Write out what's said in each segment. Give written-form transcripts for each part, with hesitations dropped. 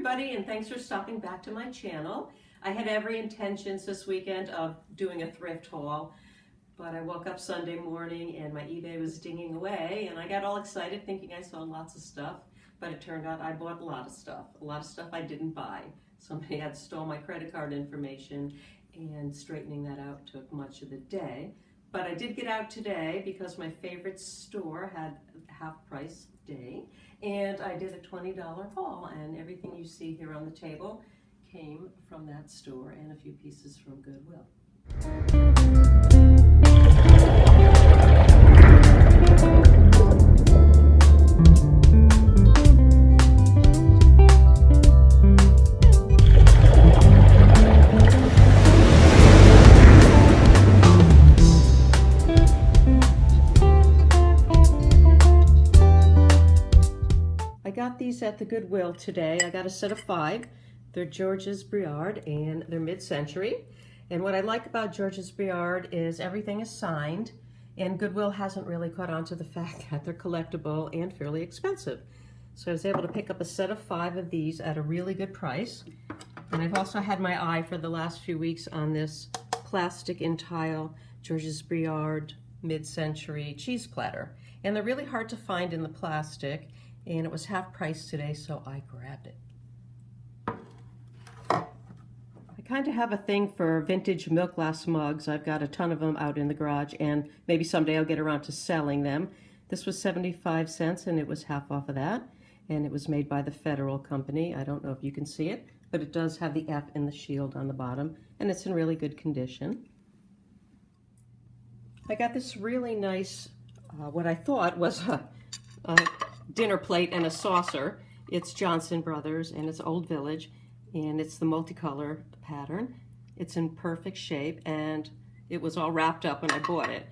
everybody, and thanks for stopping back to my channel. I had every intentions this weekend of doing a thrift haul, but I woke up Sunday morning and my eBay was dinging away, and I got all excited thinking I saw lots of stuff, but it turned out I bought a lot of stuff I didn't buy. Somebody had stole my credit card information, and straightening that out took much of the day. But I did get out today because my favorite store had half-price day, and I did a $20 haul, and everything you see here on the table came from that store and a few pieces from Goodwill. I got these at the Goodwill today. I got a set of 5. They're Georges Briard and they're mid-century. And what I like about Georges Briard is everything is signed, and Goodwill hasn't really caught on to the fact that they're collectible and fairly expensive. So I was able to pick up a set of 5 of these at a really good price. And I've also had my eye for the last few weeks on this plastic in tile Georges Briard mid-century cheese platter. And they're really hard to find in the plastic, and it was half price today, so I grabbed it. I kind of have a thing for vintage milk glass mugs. I've got a ton of them out in the garage, and maybe someday I'll get around to selling them. This was 75 cents, and it was half off of that, and it was made by the Federal Company. I don't know if you can see it, but it does have the F in the shield on the bottom, and it's in really good condition. I got this really nice, what I thought was a dinner plate and a saucer. It's Johnson Brothers, and it's Old Village, and it's the multicolor pattern. It's in perfect shape, and it was all wrapped up when I bought it.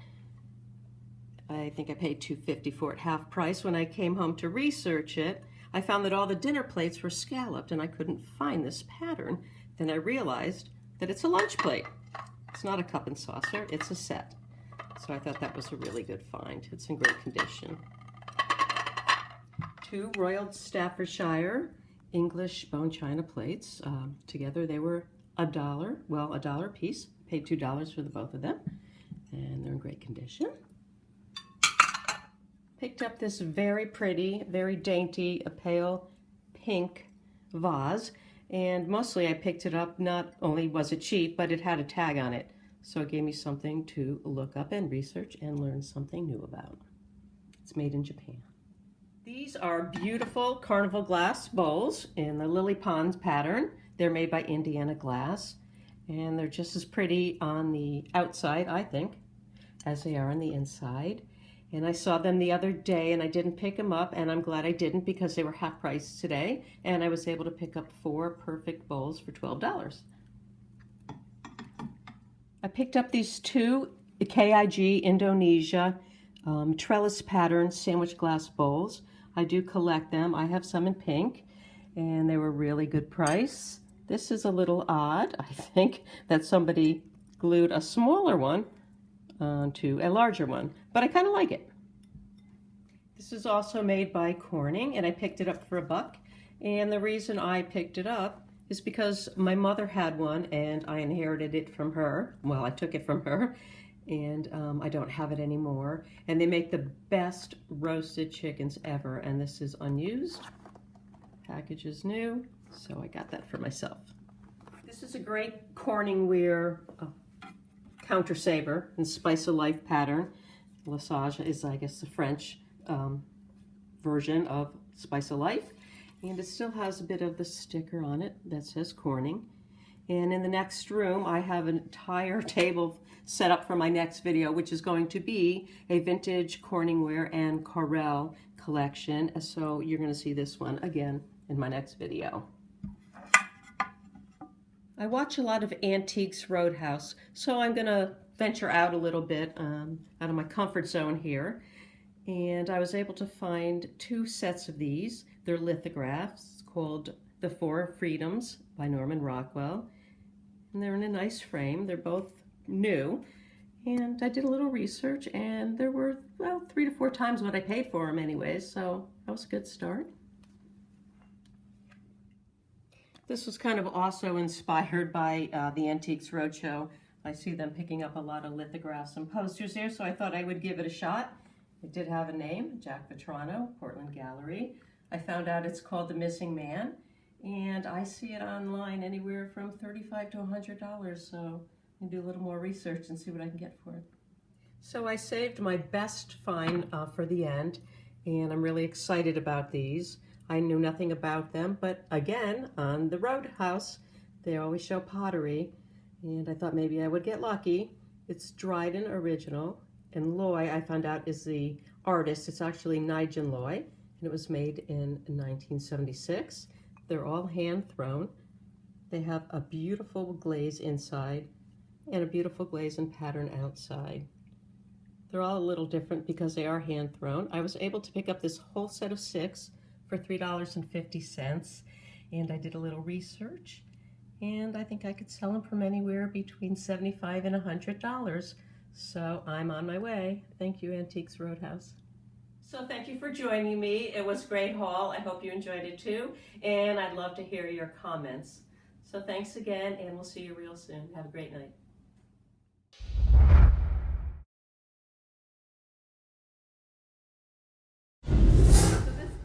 I think I paid $2.50 for it, half price. When I came home to research it, I found that all the dinner plates were scalloped, and I couldn't find this pattern. Then I realized that it's a lunch plate. It's not a cup and saucer, it's a set. So I thought that was a really good find. It's in great condition. 2 Royal Staffordshire English bone china plates. Together they were $1, well, $1 a piece. Paid $2 for the both of them, and they're in great condition. Picked up this very pretty, very dainty, a pale pink vase, and mostly I picked it up, not only was it cheap, but it had a tag on it. So it gave me something to look up and research and learn something new about. It's made in Japan. These are beautiful Carnival glass bowls in the Lily Ponds pattern. They're made by Indiana Glass, and they're just as pretty on the outside, I think, as they are on the inside. And I saw them the other day, and I didn't pick them up, and I'm glad I didn't because they were half price today, and I was able to pick up 4 perfect bowls for $12. I picked up these 2 KIG Indonesia trellis pattern sandwich glass bowls. I do collect them. I have some in pink, and they were really good price. This is a little odd. I think that somebody glued a smaller one onto a larger one, but I kind of like it. This is also made by Corning, and I picked it up for $1. And the reason I picked it up is because my mother had one, and I inherited it from her. Well, I took it from her, and I don't have it anymore. And they make the best roasted chickens ever, and this is unused. Package is new, so I got that for myself. This is a great Corningware counter saver in Spice of Life pattern. Lesage is, I guess, the French version of Spice of Life, and it still has a bit of the sticker on it that says Corning. And in the next room, I have an entire table set up for my next video, which is going to be a vintage Corningware and Corel collection. So you're going to see this one again in my next video. I watch a lot of Antiques Roadhouse, so I'm going to venture out a little bit out of my comfort zone here. And I was able to find 2 sets of these. They're lithographs called The 4 Freedoms by Norman Rockwell. And they're in a nice frame. They're both new. And I did a little research, and there were, well, 3 to 4 times what I paid for them anyways, so that was a good start. This was kind of also inspired by the Antiques Roadshow. I see them picking up a lot of lithographs and posters there, so I thought I would give it a shot. It did have a name, Jack Vetrano, Portland Gallery. I found out it's called The Missing Man, and I see it online anywhere from $35 to $100, so I can do a little more research and see what I can get for it. So I saved my best find for the end, and I'm really excited about these. I knew nothing about them, but again, on the Roadhouse, they always show pottery, and I thought maybe I would get lucky. It's Dryden original, and Loy, I found out, is the artist. It's actually Nigel Loy, and it was made in 1976. They're all hand-thrown. They have a beautiful glaze inside and a beautiful glaze and pattern outside. They're all a little different because they are hand-thrown. I was able to pick up this whole set of 6 for $3.50, and I did a little research, and I think I could sell them from anywhere between $75 and $100. So I'm on my way. Thank you, Antiques Roadhouse. So thank you for joining me. It was a great haul. I hope you enjoyed it too, and I'd love to hear your comments. So thanks again, and we'll see you real soon. Have a great night.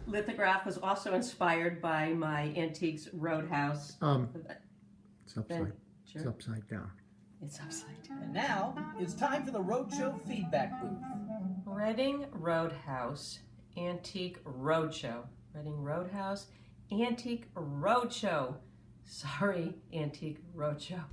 Lithograph was also inspired by my Antiques Roadhouse. It's upside. Sure. It's upside down. It's upside down. And now it's time for the Roadshow feedback booth. Reading Roadhouse, Antique Roadshow. Reading Roadhouse, Antique Roadshow. Sorry, Antique Roadshow.